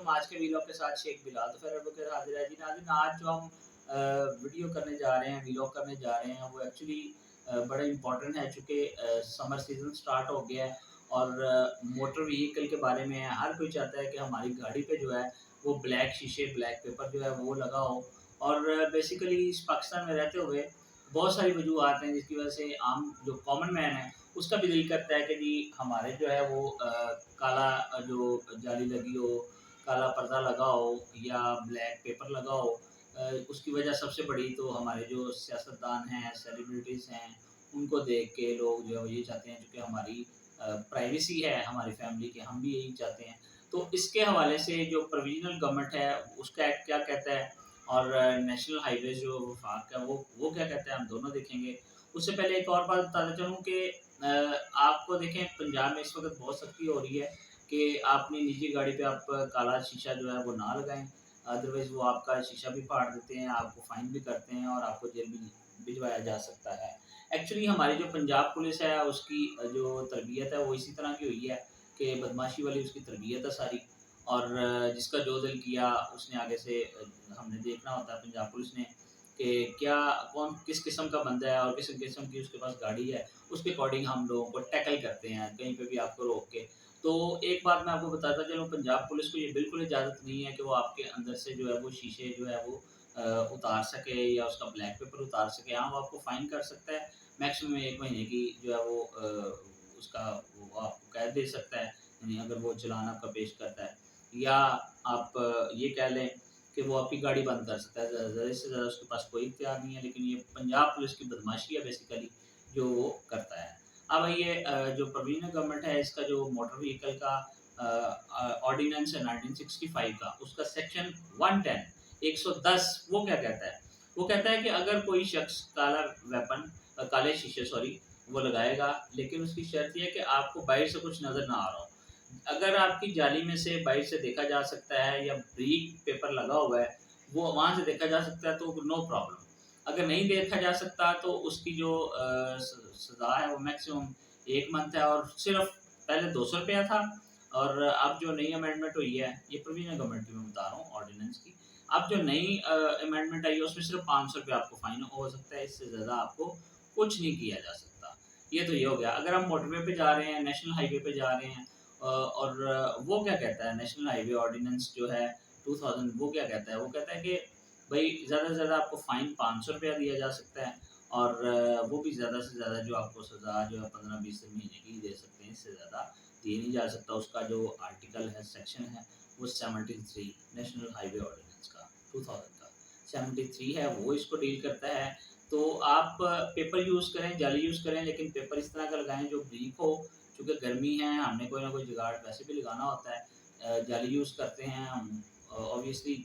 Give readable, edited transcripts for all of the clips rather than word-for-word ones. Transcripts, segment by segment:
वालेकुम। आज के वीलॉग के साथ शेख बिलाल तो फिर के हाजिर है जी। नाज़रीन, आज जो हम वीडियो करने जा रहे हैं, वीलॉग करने जा रहे हैं, वो एक्चुअली बड़ा इम्पोर्टेंट है चूँकि समर सीज़न स्टार्ट हो गया है और मोटर व्हीकल के बारे में है। हर कोई चाहता है कि हमारी गाड़ी पे जो है वो ब्लैक शीशे, ब्लैक पेपर जो है वो लगा हो और बेसिकली इस पाकिस्तान में रहते हुए बहुत सारी वजूहत हैं जिसकी वज़ह से आम जो कॉमन मैन है उसका भी दिल करता है कि जी हमारे जो है वो काला जो जाली लगी हो, काला पर्दा लगा हो या ब्लैक पेपर लगा हो। उसकी वजह सबसे बड़ी तो हमारे जो सियासतदान हैं, सेलिब्रिटीज़ हैं, उनको देख के लोग जो है ये चाहते हैं क्योंकि हमारी प्राइवेसी है हमारी फैमिली की, हम भी यही चाहते हैं। तो इसके हवाले से जो प्रोविज़नल गवर्नमेंट है उसका एक्ट क्या कहता है और नेशनल हाईवेज़ जो वफाक का वो क्या कहता है, हम दोनों देखेंगे। उससे पहले एक और बात बताना चलूँ कि अ, आपको देखें पंजाब में इस वक़्त बहुत सख्ती हो रही है कि आप अपनी निजी गाड़ी पे आप काला शीशा जो है वो ना लगाएँ। अदरवाइज़ वो आपका शीशा भी फाड़ देते हैं, आपको फ़ाइन भी करते हैं और आपको जेल भी भिजवाया जा सकता है। एक्चुअली हमारी जो पंजाब पुलिस है उसकी जो तरबियत है वो इसी तरह की हुई है कि बदमाशी वाली उसकी तरबियत है सारी और जिसका जो दिल किया उसने आगे से हमने देखना होता है पंजाब पुलिस ने कि क्या कौन किस किस्म का बंदा है और किस किस्म की उसके पास गाड़ी है, उसके अकॉर्डिंग हम लोगों को टैकल करते हैं, कहीं पे भी आपको रोक के। तो एक बात मैं आपको बताता चलूँ, पंजाब पुलिस को ये बिल्कुल इजाज़त नहीं है कि वो आपके अंदर से जो है वो शीशे जो है वो उतार सके या उसका ब्लैक पेपर उतार सके। हाँ, वो आपको फ़ाइन कर सकता है, मैक्सिमम 1 महीने की जो है वो उसका वो आपको कैद दे सकता है, यानी अगर वो चालान आपका पेश करता है। या आप ये कह लें कि वो आपकी गाड़ी बंद कर सकता है। ज़्यादा से ज़्यादा उसके पास कोई इख्तियार नहीं है, लेकिन ये पंजाब पुलिस की बदमाशी है बेसिकली जो वो करता है। अब ये जो प्रोविज़नल गवर्नमेंट है इसका जो मोटर व्हीकल का ऑर्डिनेंस है 1965 का, उसका सेक्शन 110 110 वो क्या कहता है? वो कहता है कि अगर कोई शख्स काला वेपन काले शीशे सॉरी वो लगाएगा, लेकिन उसकी शर्त ये है कि आपको बाहर से कुछ नज़र ना आ रहा हो। अगर आपकी जाली में से बाहर से देखा जा सकता है या ब्रीक पेपर लगा हुआ है, वो वहाँ से देखा जा सकता है तो नो प्रॉब्लम। अगर नहीं देखा जा सकता तो उसकी जो सज़ा है वो मैक्सिमम 1 मंथ है और सिर्फ़ पहले ₹200 था और अब जो नई अमेंडमेंट हुई है, ये प्रोविज़नल गवर्नमेंट की मैं बता रहा हूँ ऑर्डिनेंस की। अब जो नई अमेंडमेंट आई है उसमें सिर्फ़ ₹500 आपको फ़ाइन हो सकता है, इससे ज़्यादा आपको कुछ नहीं किया जा सकता। ये तो ये हो गया। अगर हम मोटरवे पे जा रहे हैं, नेशनल हाईवे पे जा रहे हैं और वो क्या कहता है नेशनल हाईवे ऑर्डिनेंस जो है 2000 वो क्या कहता है? वो कहता है कि भई ज़्यादा से ज़्यादा आपको फ़ाइन ₹500 दिया जा सकता है और वो भी ज़्यादा से ज़्यादा जो आपको सज़ा जो है 15-20 महीने की दे सकते हैं, इससे ज़्यादा दिए नहीं जा सकता। उसका जो आर्टिकल है, सेक्शन है, वो 73 नेशनल हाईवे ऑर्डिनेंस का 2000 का 73 है, वो इसको डील करता है। तो आप पेपर यूज़ करें, जाली यूज़ करें, लेकिन पेपर इस तरह का लगाएँ जो ब्रीक हो, चूँकि गर्मी है, हमने कोई ना कोई जुगाड़ वैसे भी लगाना होता है। जाली यूज़ करते हैं हम ऑब्वियसली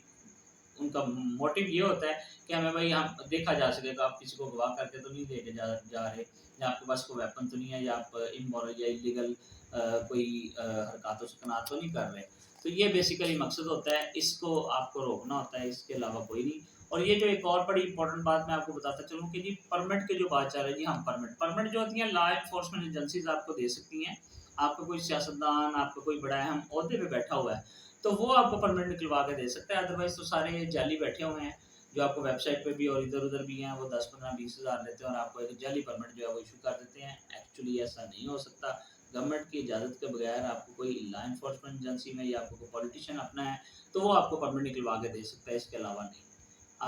उनका मोटिव ये होता है कि हमें भाई हम देखा जा सके कि आप किसी को अगवा करके तो नहीं लेके जा जा रहे या आपके पास कोई वेपन तो नहीं है या आप इमोरल या इलीगल कोई हरकतों से कनात तो नहीं कर रहे। तो ये बेसिकली मकसद होता है, इसको आपको रोकना होता है, इसके अलावा कोई नहीं। और ये जो एक और बड़ी इंपॉर्टेंट बात मैं आपको बताता चलूँ कि जी परमिट की जो बात चल रही है, जी हाँ, परमिट जो होती है लॉ एनफोर्समेंट एजेंसीज़ आपको दे सकती हैं। आपका कोई सियासतदान, आपका कोई बड़ा अहम ओहदे पे बैठा हुआ है, तो वो आपको परमिट निकलवा के दे सकता है। अदरवाइज़ तो सारे जाली बैठे हुए हैं, जो आपको वेबसाइट पे भी और इधर-उधर भी हैं, वो 10, 15, 20 हज़ार लेते हैं और आपको एक जाली परमिट जो है वो इश्यू कर देते हैं। एक्चुअली ऐसा नहीं हो सकता। गवर्नमेंट की इजाज़त के बगैर आपको कोई लॉ एनफोर्समेंट एजेंसी में या आपको कोई पॉलिटिशियन अपना है, तो वो आपको परमिट निकलवा के दे सकता है, इसके अलावा नहीं।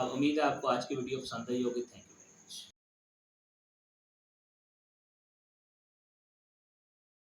उम्मीद है आपको आज की वीडियो पसंद आई होगी। Thank you.